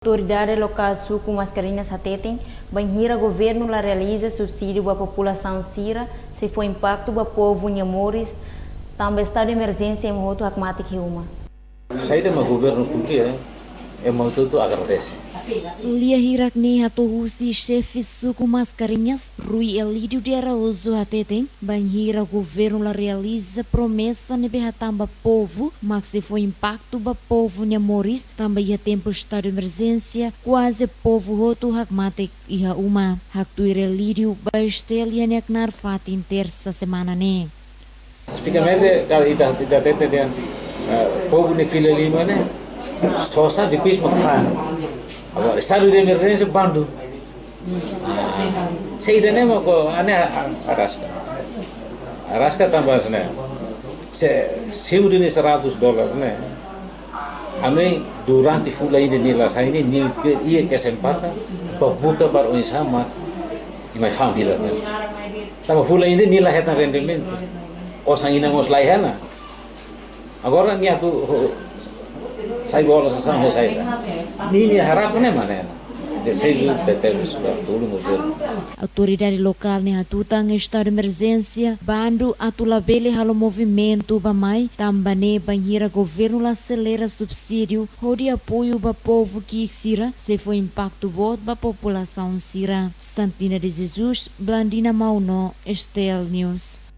Autoridade local suco mascarinhas atetem, banhira governo la realiza subsídio para a população sira, se for impacto para o povo Nhamoris, também estado de emergência em moto acmático uma. Saída do governo porque é muito agradece. Lia hirakni hatohus di chefe suco mascarinhas, Rui Elídio de Araújo atetem, banhira governo la realiza promessa ne behatamba povo, mas se foi impacto ba povo Nhamoris, também a tempo estado de emergência, quase povo roto hakmatik iha uma. Haktuir Elídio ba estelia neknar fatin terça semana ne. Especialmente kalau ida tete dia povo ne fila lima ne, sosa dipis makfan. Agora estado de emergência bandu. Saída ne mau ko ane arasca. Arasca tambah sana. Seuri ne $100 ne. Ame durante fula ini nila saya ini ia kesempatan buka baru ini sama di my family ne. Tambah fula ini nila hetan rendimento. Osang ina ngos laihana. Agora ni atu sai bola sesang saya. Ni harapannya mana ya? Desejo tetemos para todo mundo. Autoridade local ne atutang estado de emergência, bando atulabele halo movimento bamai, tambane banhira governo la acelera subsídio, de apoio ba povo que sira, se foi impacto bot ba população sira. Santina de Jesus, Blandina Mauno, Estel News.